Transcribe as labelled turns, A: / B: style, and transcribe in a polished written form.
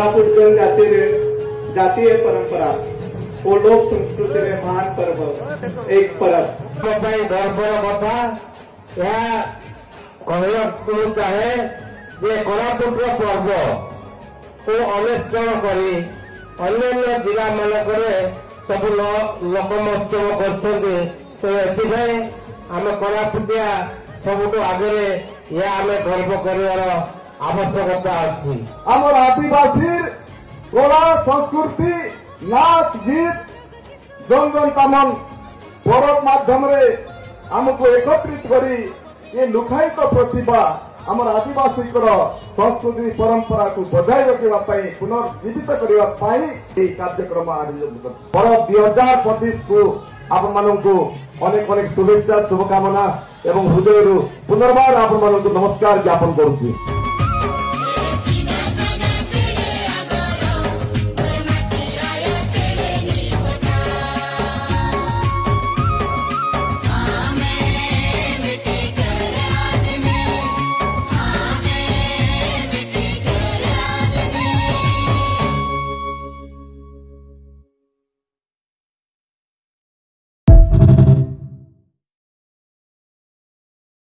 A: कोल्हापुर जनजाति जातीय परंपरा और लोक संस्कृति रे महान पर्व एक पर्व
B: गर्वर कथा यह कहवाक चाहे जे कोल्हापुर पर्व को अन्वेषण करी अन्य जिला मानक सब लोक महोत्सव कर आम कोल्हापुरिया सबुठ आगे यह आम गर्व कर आवश्यकता अच्छी
C: आमर आदिवासी कला संस्कृति नाच गीत जन तामन पर्व माध्यम आमको एकत्रित करी ये लुकायित प्रतिभा आमर आदिवासी संस्कृति परंपरा को बजाय रखा पुनर्जीवित करने कार्यक्रम आयोजन पर्व 2025 को आप मानू अनेक अनेक शुभेच्छा शुभकामना एवं हृदय पुनर्बार आप नमस्कार ज्ञापन करुच्ची।